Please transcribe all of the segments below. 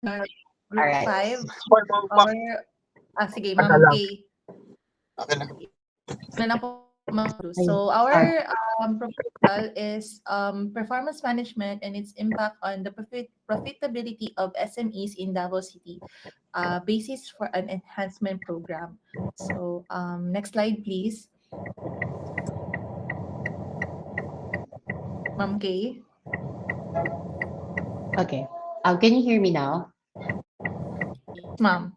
All Group right. 5, Bakit our, sige, na Ma'am lang? Kay. Akin na. Na lang po, Ma'am Cruz. Ayun. So All our proposal is performance management and its impact on the profitability of SMEs in Davao City, basis for an enhancement program. So next slide, please. Ma'am Kay. Okay. Can you hear me now? Yes, ma'am.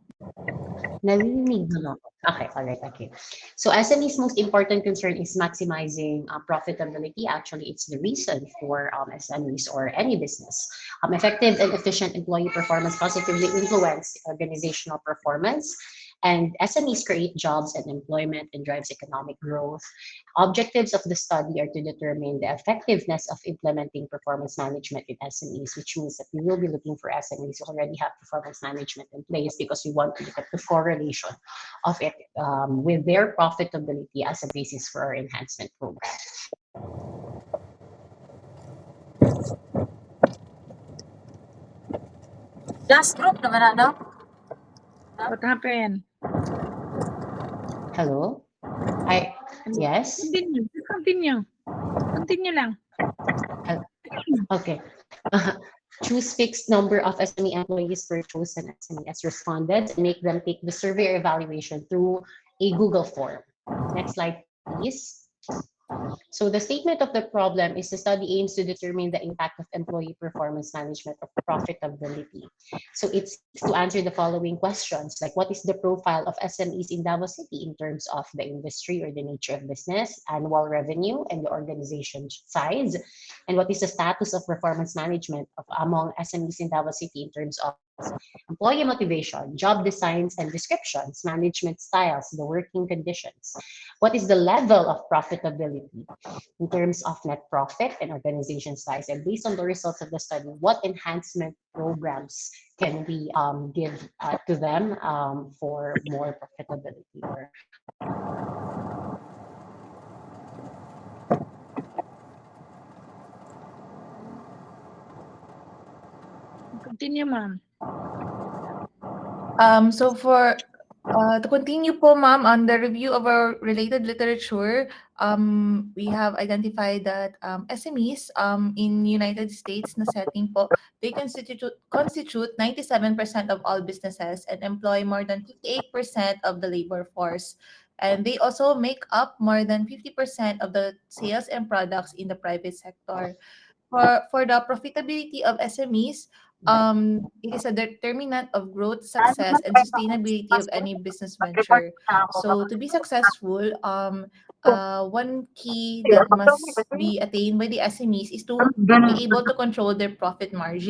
Narinig mo, no? Okay, all right, okay. So SME's most important concern is maximizing profitability. Actually, it's the reason for SMEs or any business. Effective and efficient employee performance positively influence organizational performance. And SMEs create jobs and employment and drives economic growth. Objectives of the study are to determine the effectiveness of implementing performance management in SMEs, which means that we will be looking for SMEs who already have performance management in place because we want to look at the correlation of it with their profitability as a basis for our enhancement program. Last group naman ano? What happened? Hello? Yes? Continue. Continue. Continue lang. Okay. Choose fixed number of SME employees per chosen SME as respondents and make them take the survey or evaluation through a Google form. Next slide, please. So the statement of the problem is the study aims to determine the impact of employee performance management of profitability. So it's to answer the following questions, like what is the profile of SMEs in Davao City in terms of the industry or the nature of business, annual revenue, and the organization size, and what is the status of performance management among SMEs in Davao City in terms of employee motivation, job designs and descriptions, management styles, the working conditions. What is the level of profitability in terms of net profit and organization size? And based on the results of the study, what enhancement programs can we give to them for more profitability? Continue, ma'am. So for to continue po, ma'am, on the review of our related literature, we have identified that SMEs in United States na setting po, they constitute 97% of all businesses and employ more than 58% of the labor force. And they also make up more than 50% of the sales and products in the private sector. For the profitability of SMEs, it is a determinant of growth, success, and sustainability of any business venture. So to be successful, one key that must be attained by the SMEs is to be able to control their profit margins.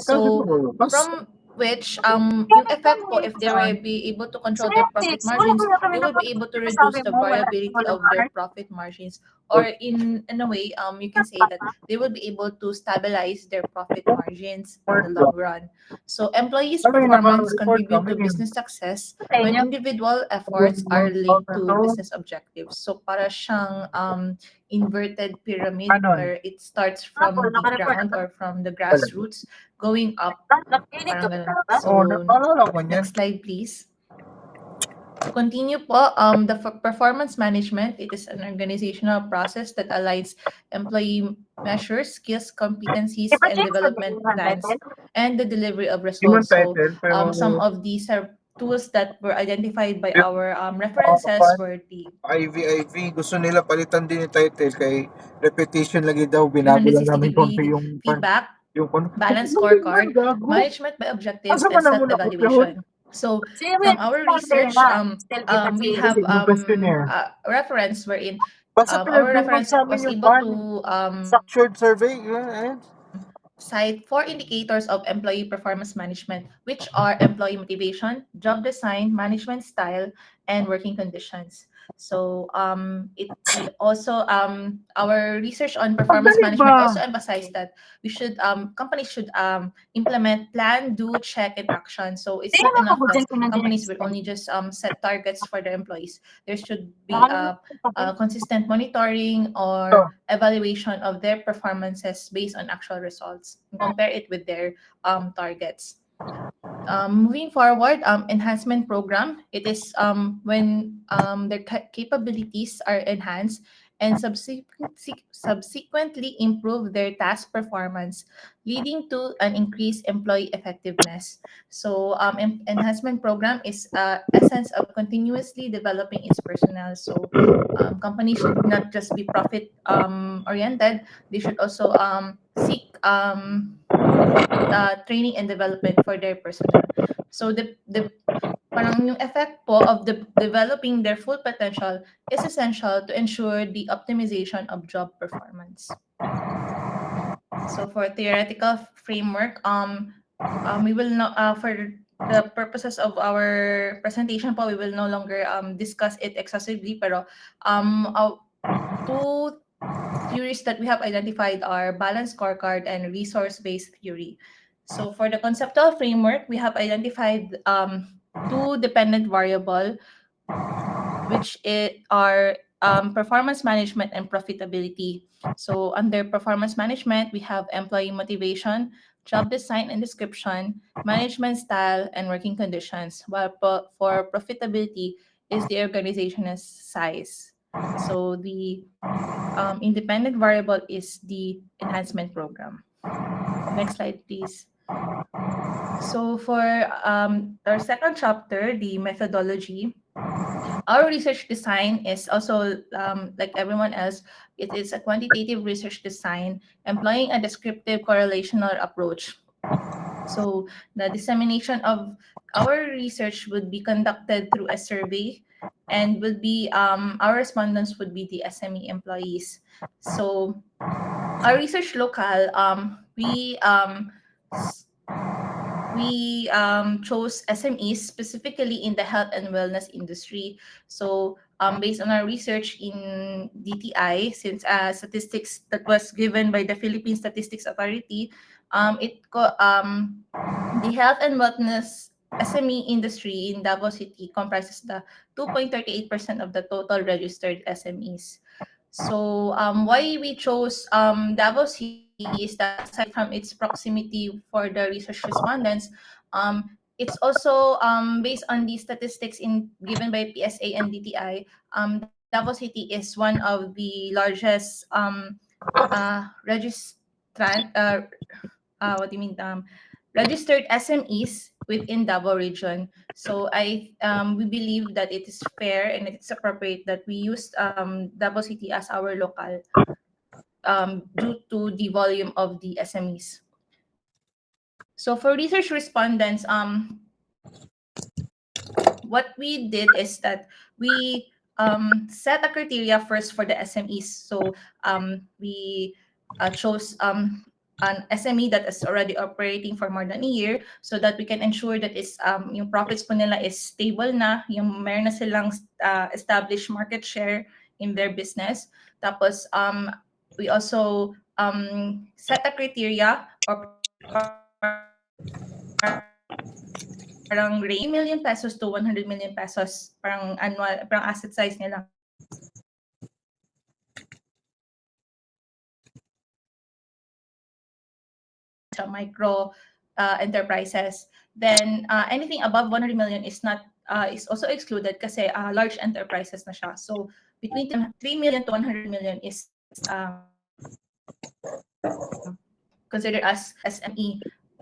So from which yung effect po, if they will be able to control their profit margins, they will be able to reduce the variability of their profit margins, or in a way you can say that they will be able to stabilize their profit margins in the long run. So employees performance contribute to business success when individual efforts are linked to business objectives. So para siyang inverted pyramid where it starts from the ground or from the grassroots going up. Parang ganun. So next slide please. To continue po, the performance management, it is an organizational process that aligns employee measures, skills, competencies, and development plans, and the delivery of results. So some of these are tools that were identified by our references were the IV, gusto nila palitan din yung title kay repetition lagi daw, binago lang 360 namin konti degree yung feedback, yung balanced scorecard, management by objectives, and self-evaluation. So from our research, we have a reference wherein Basta our pinag-download reference sa amin was yung able to structured survey. cite 4 indicators of employee performance management, which are employee motivation, job design, management style, and working conditions. So we also our research on performance management also emphasized that we should companies should implement plan, do, check, and action. So it's not enough that companies will only just set targets for their employees. There should be consistent monitoring or evaluation of their performances based on actual results and compare it with their targets. Moving forward, enhancement program. It is when their capabilities are enhanced and subsequently improve their task performance, leading to an increased employee effectiveness. So, enhancement program is essence of continuously developing its personnel. So, companies should not just be profit oriented; they should also seek training and development for their personnel. So the parang yung effect po of developing their full potential is essential to ensure the optimization of job performance. So for theoretical framework, we will not for the purposes of our presentation po, we will no longer discuss it excessively. Pero two theories that we have identified are balanced scorecard and resource-based theory. So for the conceptual framework, we have identified two dependent variable, which are performance management and profitability. So under performance management, we have employee motivation, job design and description, management style, and working conditions. While for profitability is the organization's size. So the independent variable is the enhancement program. Next slide, please. So for our second chapter, the methodology, our research design is also like everyone else. It is a quantitative research design employing a descriptive correlational approach. So the dissemination of our research would be conducted through a survey, and would be our respondents would be the SME employees. So our research local, we chose SMEs specifically in the health and wellness industry. So based on our research in DTI, since statistics that was given by the Philippine Statistics Authority, the health and wellness SME industry in Davao City comprises the 2.38% of the total registered SMEs. So why we chose Davao City is that aside from its proximity for the research respondents, it's also based on the statistics given by PSA and DTI. Davao City is one of the largest registrant. What do you mean? Registered SMEs within Davao region. So we believe that it is fair and it's appropriate that we use Davao City as our local due to the volume of the SMEs. So for research respondents, what we did is that we set a criteria first for the SMEs. So we chose an SME that is already operating for more than a year, so that we can ensure that yung profits po nila is stable na, yung meron na silang established market share in their business. Tapos we also set a criteria or parang range million pesos to 100 million pesos parang annual parang asset size nila sa micro enterprises. Then anything above 100 million is not is also excluded kasi large enterprises na siya. So between 3 million to 100 million is considered as SME.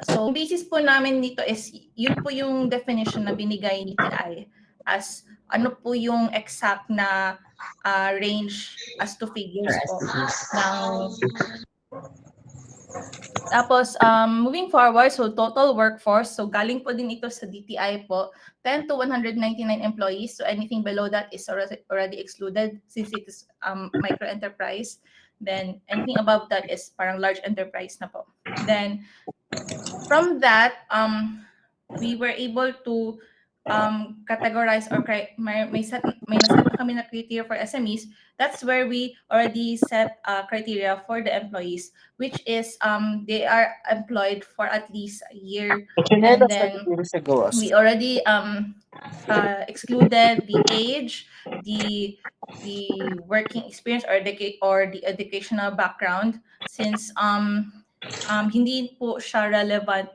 So yung basis po namin dito is yun po yung definition na binigay ni TI as ano po yung exact na range as to figures po ng. Tapos, moving forward, so total workforce, so galing po din ito sa DTI po, 10 to 199 employees. So anything below that is already excluded since it is micro enterprise. Then anything above that is parang large enterprise na po. Then from that, we were able to categorize or may naset na kami na criteria for SMEs. That's where we already set criteria for the employees, which is they are employed for at least a year, and then we already excluded the age, the working experience or the educational background, since hindi po siya relevant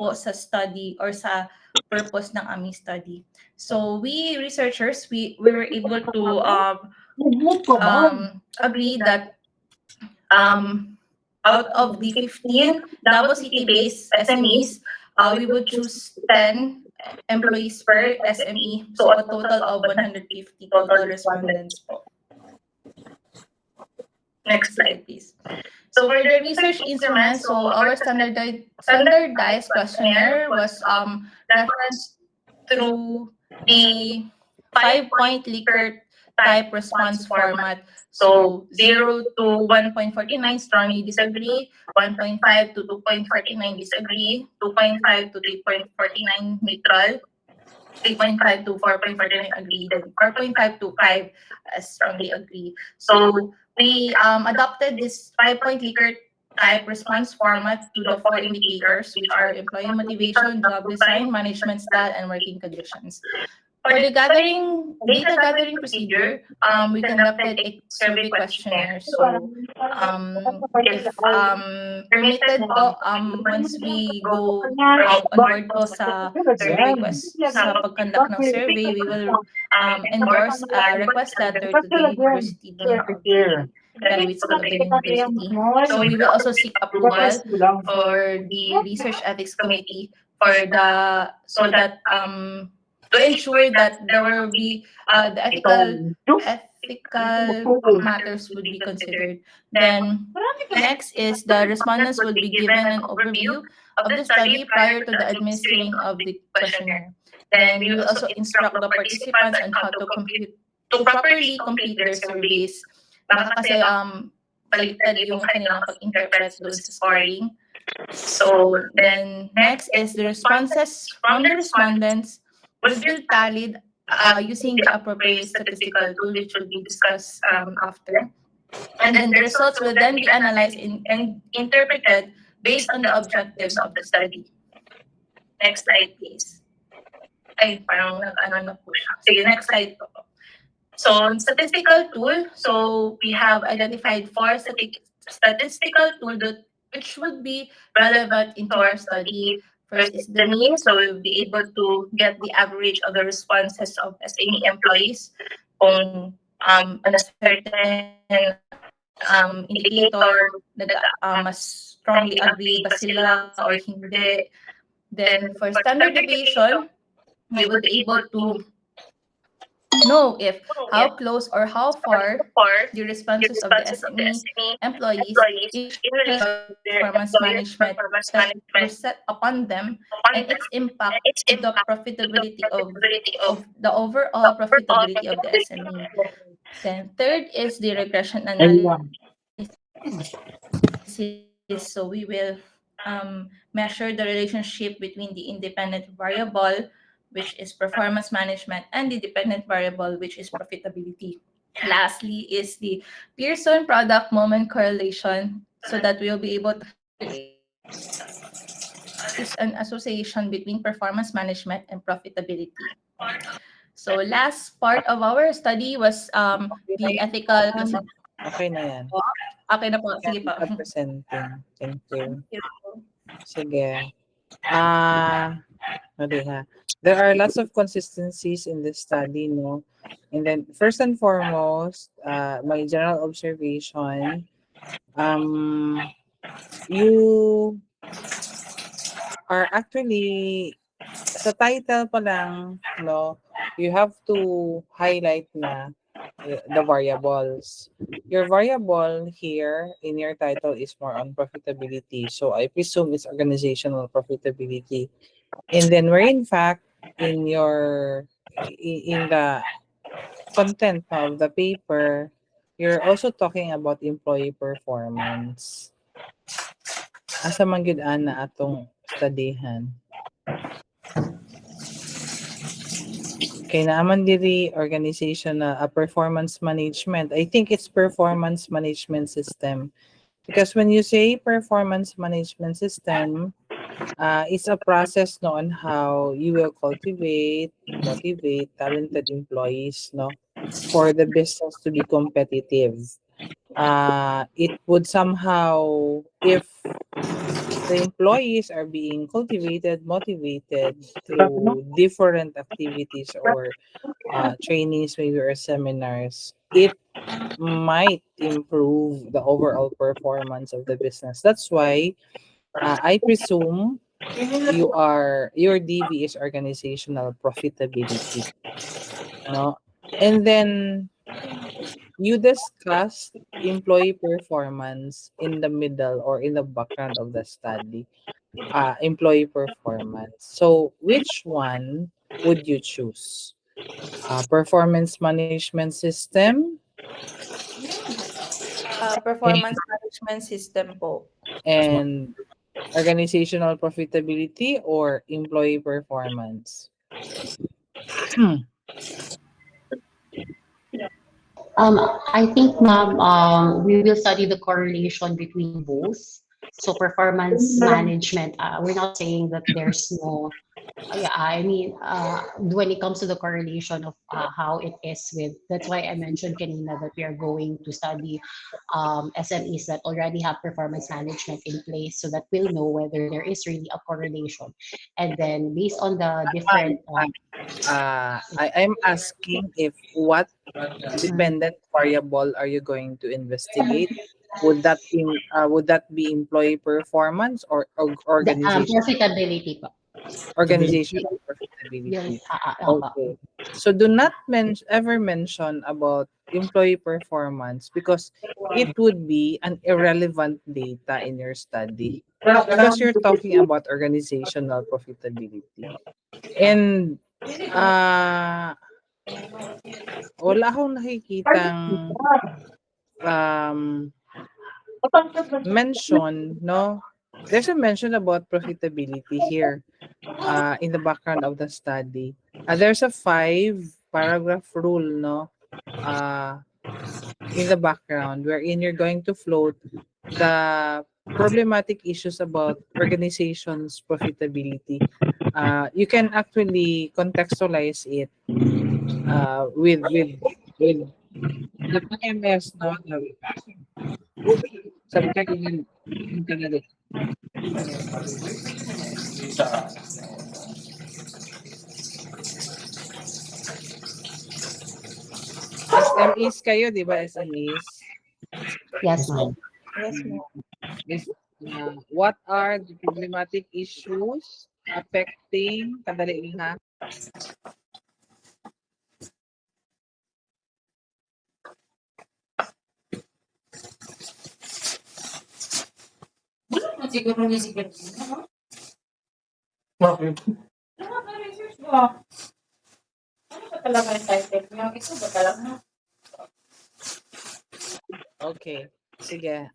po sa study or sa purpose ng aming study. So we researchers, we were able to agree that out of the 15 Davao City-based SMEs, we would choose 10 employees per SME. So a total of 150 total respondents po. Next slide, please. So for the research instruments, so our standardized questionnaire was referenced through the 5-point Likert type response format. So 0 to 1.49 strongly disagree, 1.5 to 2.49 disagree, 2.5 to 3.49 neutral, 3.5 to 4.49 agree, then 4.5 to 5 strongly agree. So we adopted this 5-point Likert type response format to the 4 indicators, which are employee motivation, job design, management style, and working conditions. For the data gathering procedure, we conducted a survey questionnaire. So, if permitted po, once we go on board po sa pag-conduct ng survey, we will endorse a request letter to the University Dean of the Graduate School of the University. So we will also seek approval for the Research Ethics Committee so that to ensure that there will be the ethical matters would be considered. Then next is the respondents will be given an overview of the study prior to the administering of the questionnaire. Then we will also instruct the participants on how to properly complete their surveys. Baka kasi baliktad yung kanilang pag-interpret doon sa scoring. So then next is the responses from the respondents will be tallied using the appropriate statistical tool, which will be discussed after. And then the results will then be analyzed and interpreted based on the objectives of the study. Next slide, please. Ay, parang na po siya. Sige, next slide po. So, statistical tool. So, we have identified 4 statistical tools which would be relevant into our study. First is the mean, so we'll be able to get the average of the responses of SME employees. Kung a certain indicator mas strongly agree ba sila or hindi. Then for standard deviation, we will be able to know if how close or how far the responses of the SME employees in performance management that were set upon them and its impact to the profitability of the overall profitability of the SME. Then third is the regression analysis. So we will measure the relationship between the independent variable, which is performance management, and the dependent variable, which is profitability. Lastly is the Pearson product moment correlation, so that we'll be able to is an association between performance management and profitability. So last part of our study was the ethical. Okay na yan. Okay na po, sige po. Presenting. Thank you. Sige. There are lots of consistencies in this study, no? And then first and foremost, my general observation, you are actually sa title pa lang, no, you have to highlight na the variables. Your variable here in your title is more on profitability. So I presume it's organizational profitability. And then where in fact in the content of the paper, you're also talking about employee performance. Asa man gyud ana atong studyhan. Kay naaman diri organization na a performance management. I think it's performance management system. Because when you say performance management system, it's a process no on how you will cultivate, motivate talented employees, no, for the business to be competitive. It would somehow, if the employees are being cultivated, motivated through different activities or trainings, maybe or seminars, it might improve the overall performance of the business. That's why I presume your DV is organizational profitability, no? And then you discussed employee performance in the middle or in the background of the study. Employee performance. So which one would you choose? Performance management system Performance management system po. and organizational profitability or employee performance? I think, ma'am, we will study the correlation between both. So performance management, we're not saying that there's no, yeah, I mean, when it comes to the correlation of how it is with, that's why I mentioned kanina that we are going to study SMEs that already have performance management in place so that we'll know whether there is really a correlation. And then based on the different, I'm asking if what dependent variable are you going to investigate? Would that be employee performance or the organizational profitability po. organizational Yes, profitability? apa. Okay. So do not ever mention about employee performance because it would be an irrelevant data in your study because you're talking about organizational profitability. And uh, wala akong nakikitang um, mention, no? There's a mention about profitability here in the background of the study. There's a 5-paragraph rule, no? Uh, in the background wherein you're going to float the problematic issues about organizations' profitability. You can actually contextualize it with the PMS, no? Sabi ka yung Canada. SMEs kayo, di ba? SMEs? Yes, ma'am. Yes, ma'am. Is what are the problematic issues affecting kadali ha? Okay. Sige.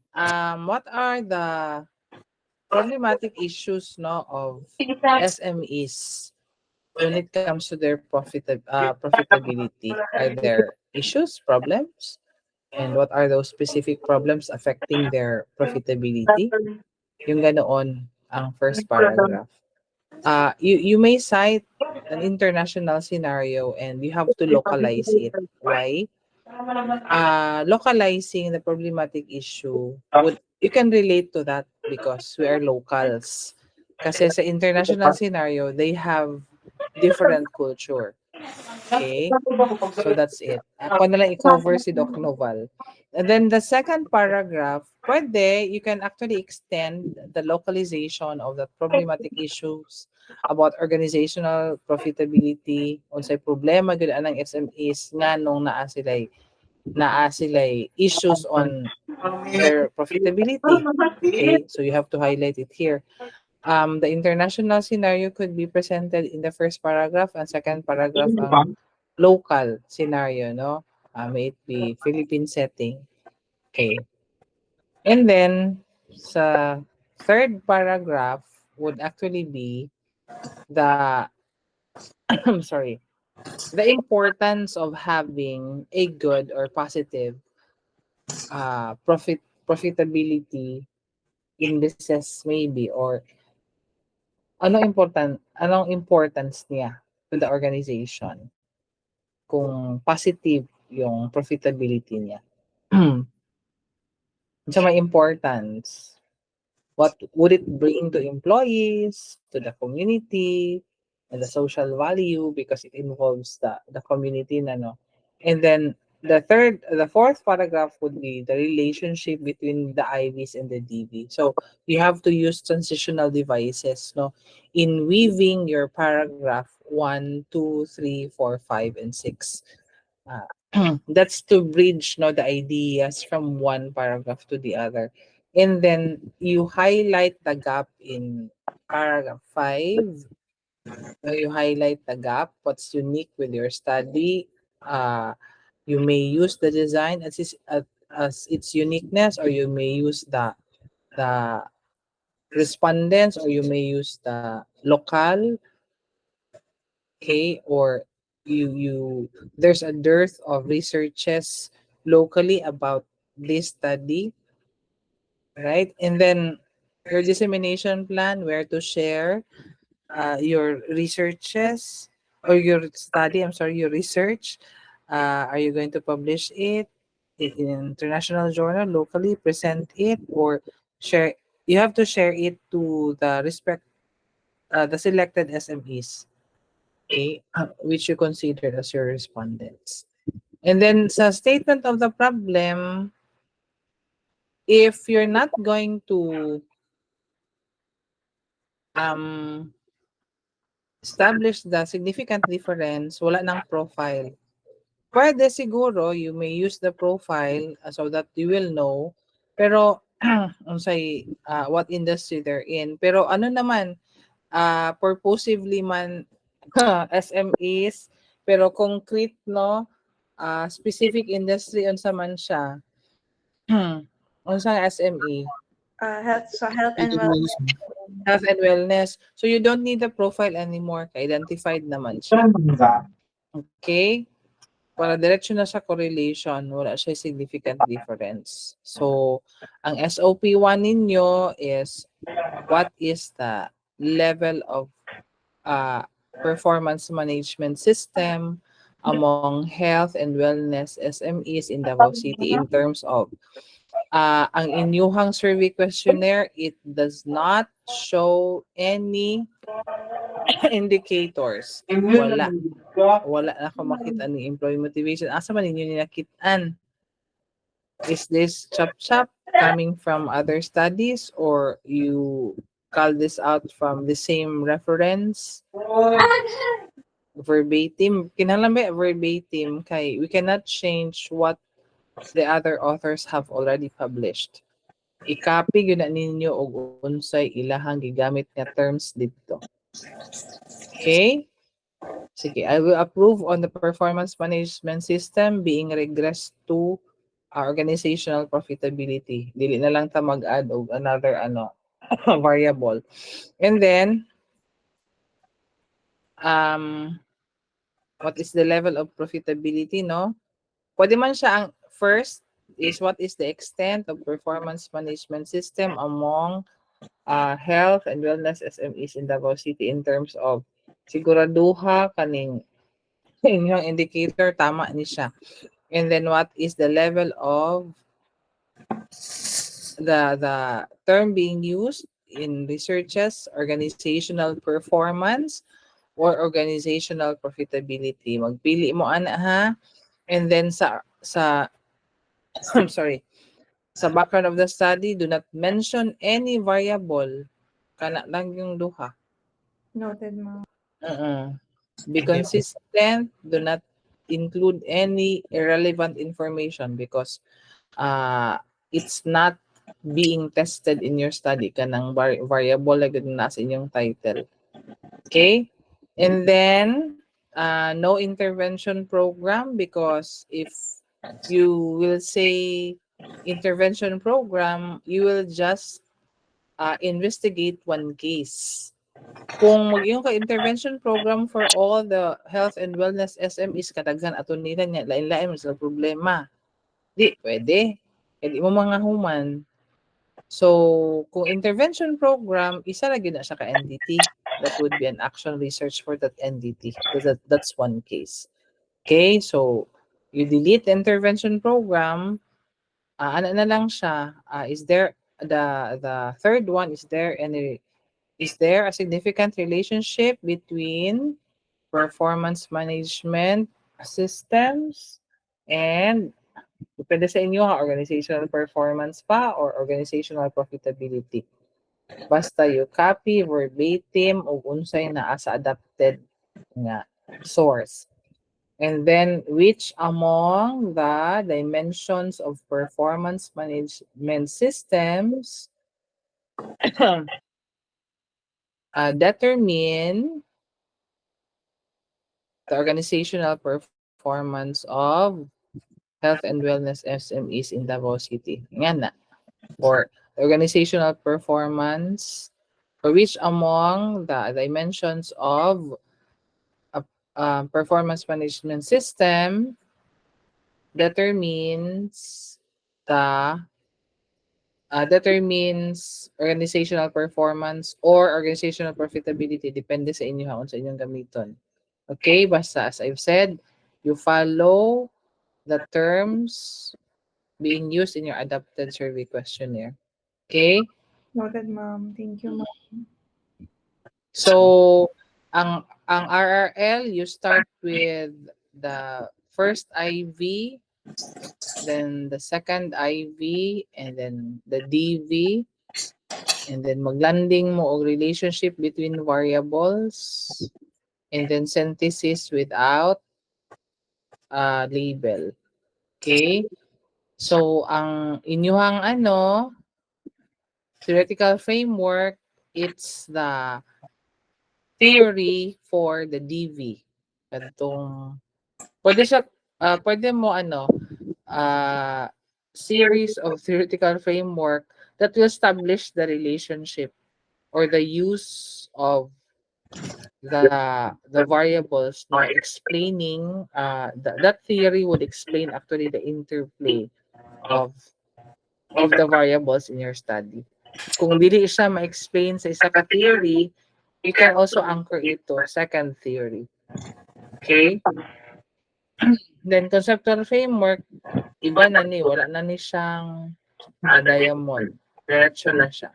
What are the problematic issues no of SMEs when it comes to their profitability? Are there issues, problems? And what are those specific problems affecting their profitability? Yung ganoon ang first paragraph. You may cite an international scenario and you have to localize it. Why? Localizing the problematic issue would you can relate to that because we are locals. Kasi sa international scenario, they have different culture. Okay? So that's it. Ako na lang i-cover si Doc Noval. And then the second paragraph, pwede, you can actually extend the localization of the problematic issues about organizational profitability, unsay problema gud anang SMEs nganong naa sila'y issues on their profitability. Okay, so you have to highlight it here. The international scenario could be presented in the first paragraph and second paragraph ang local scenario, no? May it be Philippine setting. Okay. And then, sa third paragraph would actually be the, I'm sorry, the importance of having a good or positive profitability indices maybe or anong importance niya to the organization kung positive yung profitability niya. So may importance. What would it bring to employees, to the community, and the social value because it involves the community na no. And then the fourth paragraph would be the relationship between the IVs and the DV. So you have to use transitional devices no in weaving your paragraph 1, 2, 3, 4, 5, and 6. That's to bridge no the ideas from one paragraph to the other, and then you highlight the gap in paragraph 5. You highlight the gap, what's unique with your study. You may use the design as its uniqueness, or you may use the respondents, or you may use the local. Okay, or you there's a dearth of researches locally about this study, right? And then your dissemination plan, where to share your researches or your study, I'm sorry, your research. Are you going to publish it in international journal, locally, present it, or share? You have to share it to the selected SMEs, okay, which you consider as your respondents. And then sa statement of the problem, if you're not going to um, establish the significant difference, wala ng profile. Pwede siguro, you may use the profile so that you will know, pero unsay what industry they're in. Pero ano naman, purposively man SMEs, pero concrete no, specific industry unsa man siya. Unsang SME? Health and wellness. Health and wellness. So you don't need the profile anymore. Identified naman siya. Okay? Para diretso na sa correlation, wala siya significant difference. So, ang SOP1 ninyo is what is the level of performance management system among health and wellness SMEs in Davao City in terms of ang inyuhang survey questionnaire, it does not show any indicators. Wala. Wala na ako makita ni employee motivation. Asa man ninyo ninakitaan? Is this chop-chop coming from other studies, or you call this out from the same reference? Verbatim. Kinahanglan ba verbatim kay we cannot change what the other authors have already published. I-copy yun na ninyo og unsay ilahang gigamit nga terms dito. Okay? Sige, I will approve on the performance management system being regressed to organizational profitability. Dili na lang ta mag-add og another variable. And then what is the level of profitability, no? Pwede man siya ang first is what is the extent of performance management system among health and wellness SMEs in Davao City in terms of siguraduha kaning inyong indicator tama ni siya. And then what is the level of the term being used in researches, organizational performance or organizational profitability. Magpili mo ana ha. And then sa I'm sorry, sa background of the study, do not mention any variable. Kana lang yung duha. Noted, ma'am. Be consistent. Do not include any irrelevant information because it's not being tested in your study. Kanang variable na gud na sa inyong title. Okay? And then, no intervention program, because if you will say intervention program, you will just investigate one case. Kung mag-yung ka-intervention program for all the health and wellness SMEs, kadaghan ato nila niya, lain-lain mo sa problema. Di, pwede. Hindi mo mga human. So, kung intervention program, isa lagi na siya ka-NDT. That would be an action research for that NDT. That's one case. Okay, so you delete the intervention program. Ano na lang siya, is there the third one, is there a significant relationship between performance management systems and depende sa inyo ha, organizational performance pa or organizational profitability. Basta you copy verbatim o unsay naa sa adapted nga source. And then which among the dimensions of performance management systems determine the organizational performance of health and wellness SMEs in Davao City. Nga na. For the organizational performance, for which among the dimensions of a performance management system determines the determines organizational performance or organizational profitability depende sa inyo ha, sa inyong gamiton. Okay, basta as I've said, you follow the terms being used in your adapted survey questionnaire. Okay? Noted, ma'am. Thank you, ma'am. So, ang RRL, you start with the first IV, then the second IV, and then the DV, and then maglanding mo og relationship between variables, and then synthesis without label. Okay? So, ang inyuhang theoretical framework, it's the theory for the DV. Kadtong pwede mo series of theoretical framework that will establish the relationship or the use of the variables na explaining that theory would explain actually the interplay of the variables in your study. Kung dili siya ma-explain sa isa ka theory, you can also anchor it to a second theory. Okay? Then conceptual framework, iba na ni, wala na ni siyang diamond. Diretso na siya.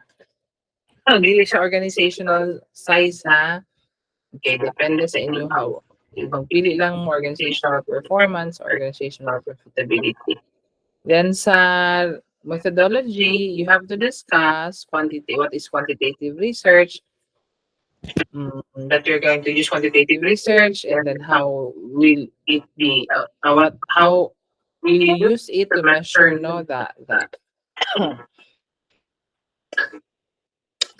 Dili siya organizational size ha. Okay, depende sa inyo how. Ibang pili lang mo organizational performance or organizational profitability. Then sa methodology, you have to discuss what is quantitative research, that you're going to use quantitative research, and then how will it be, how will you use it to measure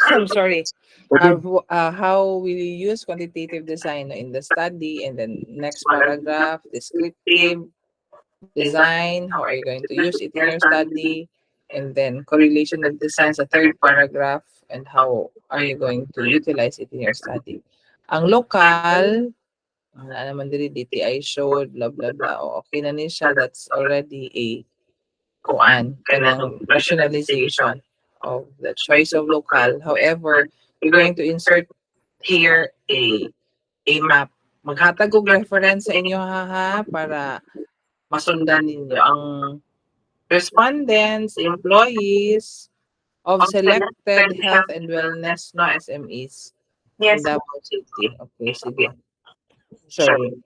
I'm sorry. How will you use quantitative design in the study? And then next paragraph, descriptive design. How are you going to use it in your study? And then correlation of design sa third paragraph. And how are you going to utilize it in your study? Ang local, naman diri DTI showed, blah, blah, blah. Okay na ni siya. That's already a kanang rationalization of the choice of local. However, we're going to insert here a map. Maghatag og reference sa inyo ha para masundan ninyo ang respondents, employees of selected health and wellness SMEs in Davao City. Okay, sige. Sorry.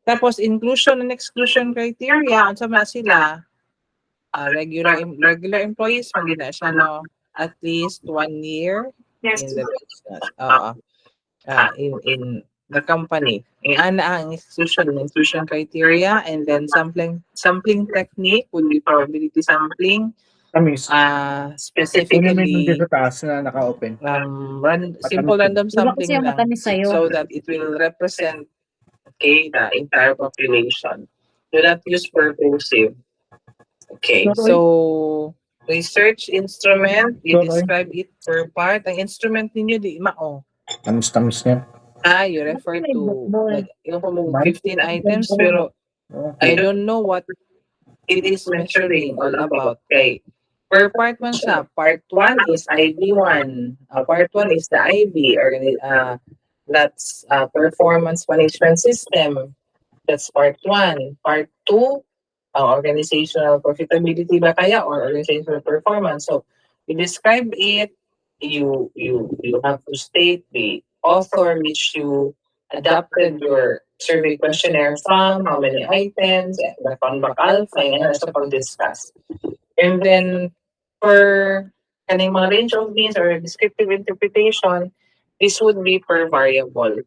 Tapos inclusion and exclusion criteria, unsa man sila? Regular employees magina siya no, at least 1 year in the business. In the company. Ang inclusion criteria, and then sampling technique would be probability sampling. Tamis. Specifically sa taas na naka-open. simple random sampling kasi yung lang matamis sa'yo. so that it will represent the entire population. Do not use purposive. Okay, so research instrument, we describe it per part. Ang instrument ninyo di mao. Tamis niya. You refer to yung 15 items, pero I don't know what it is measuring all about. Okay, per part man siya. Part 1 is IV1. Part 1 is the IV, or that's performance management system. That's part 1. Part 2, organizational profitability ba kaya or organizational performance. So, You describe it. You have to state the author which you adapted your survey questionnaire from, how many items, the feedback alpha, and ano sa pag-discuss. And then, per kaning mga range of means or descriptive interpretation, this would be per variable.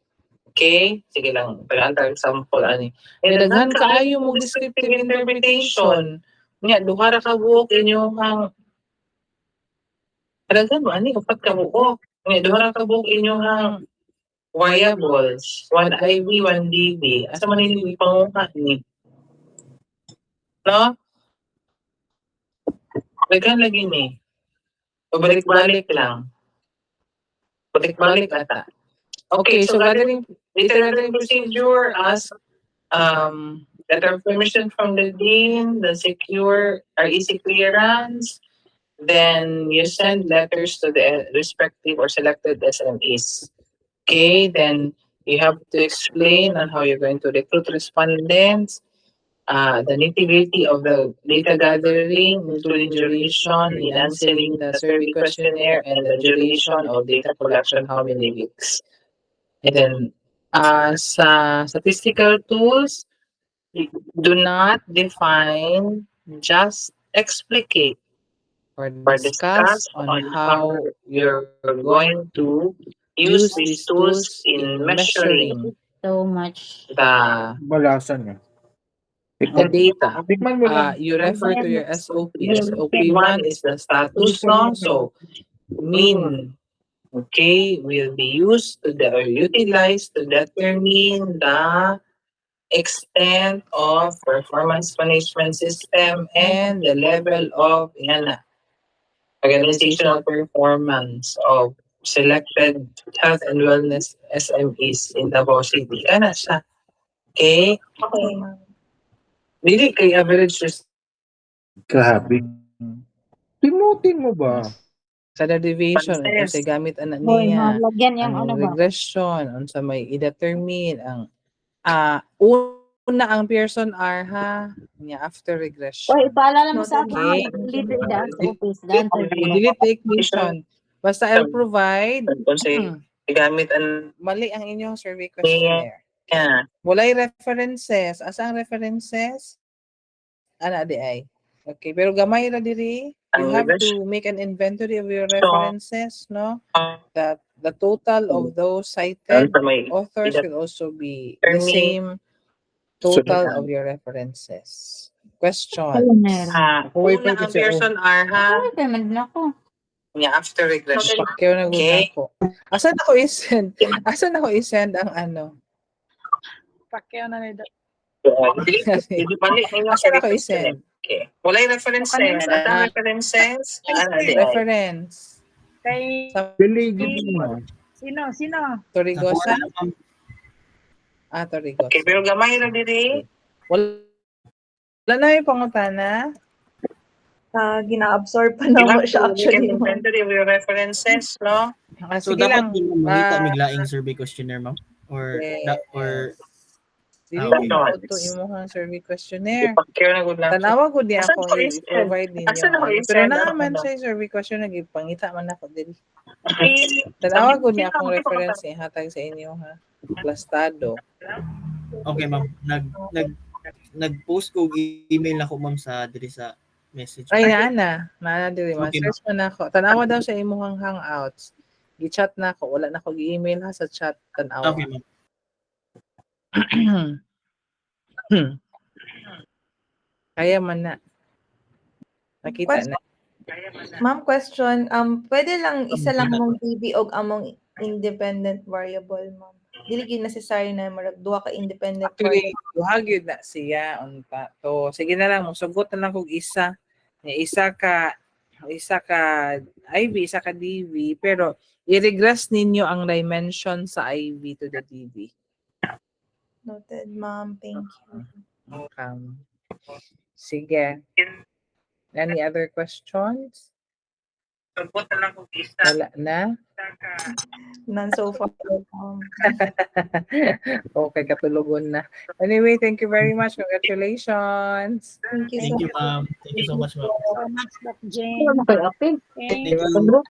Okay? Sige lang, pag-antay example, ani. Eh, daghan kaayo mo descriptive interpretation. Nga, duha ra ka buok inyong daghan mo, ani, upat ka buok. Nga, duha ra ka buok inyong variables. One IV, one DB. Asa man ninyo ipanguha ni? No? Daghan lagi ni. Pabalik-balik lang. Balik-balik ata. Okay, so data gathering procedure as letter of permission from the dean, the secure REC clearance, then you send letters to the respective or selected SMEs. Okay, then you have to explain on how you're going to recruit respondents, the nitty-gritty of the data gathering, including duration in answering the survey questionnaire and the duration of data collection, how many weeks. And then, sa statistical tools, do not define, just explicate or discuss on how you're going to use these tools in measuring So much. the Balasan nga. data. Tikman mo lang. You refer to your SOP. SOP1 is the status, no? So, mean, okay, will be used to or utilized to determine the extent of performance management system and the level of organizational performance of selected health and wellness SMEs in Davao City. Kana siya. Okay? Okay, ma'am. Dili kay average Grabe. Tinutin mo ba? standard deviation unsay gamit ana Boy, niya lagyan yung ang ano ba? regression unsa may i-determine ang una ang Pearson R ha niya after regression. Oy, ipaalala mo sa akin. Okay. Dito idaan sa office. Ganto. Dili take mission. Basta I'll provide Unsay gamit an mali ang inyong survey questionnaire. Walay references. Asa ang references? Ana di ay. Okay, pero gamay ra diri. You have to make an inventory of your references, no? The total of those cited authors will also be the same total of your references. Questions. una ang Pearson R ha Ay, payment na ako. niya after regression. Pakyaw na gud Okay. ako. Asan ako i-send? Asan ako i-send ang ano? Pakyaw na nila. Hindi balik ninyo Asan ako i-send? Okay. Walay references. Ata references. Ana di ay. Reference. Kay Sa Delegate mo. sino? Torigosa? Torigosa. Okay, pero gamay ra diri. Wala na yung pangutana. Gina-absorb pa You na have siya to make actually, an ma'am. inventory of your references, no? So Sige dapat lang. yung makita miglaing survey questionnaire, ma'am? Or or Dili okay. mo auto imong survey questionnaire. Ipakyaw na gud lang. Tanawa gud niya Asan ako ko i-send? i-provide ninyo. Asan ako Pero i-send? naman Ano? siya survey question nagipangita man ako dili. Okay. Tanawa gud niya akong reference ihatag sa inyo ha. Plastado. Okay, ma'am. Nag-post ko email na ko, ma'am, sa diri sa message. Ay na dili man Okay, search man ako. Tanawa daw sa imong hangouts. Gi-chat na ako, wala na ako gi-email ha sa chat tanawa. Okay, ma'am. Kaya man na. Nakita na. Ma'am, question. Pwede lang isa lang mong DB og among independent variable, ma'am. Dili gyud necessary na marag duha ka independent Actually, variable. duha gyud na siya unta. To sige na lang mosugot na lang kog isa. Isa ka IV, isa ka DV, pero i-regress ninyo ang dimension sa IV to the DV. Noted, ma'am. Thank you. Sige. Any other questions? Sugot na lang kung isa. Wala na? None so far. Okay, katulugon na. Anyway, thank you very much. Congratulations. Thank you so Thank you, ma'am. Thank you so much, ma'am. So much, Doc Jane. Okay, okay. Thank Thank you.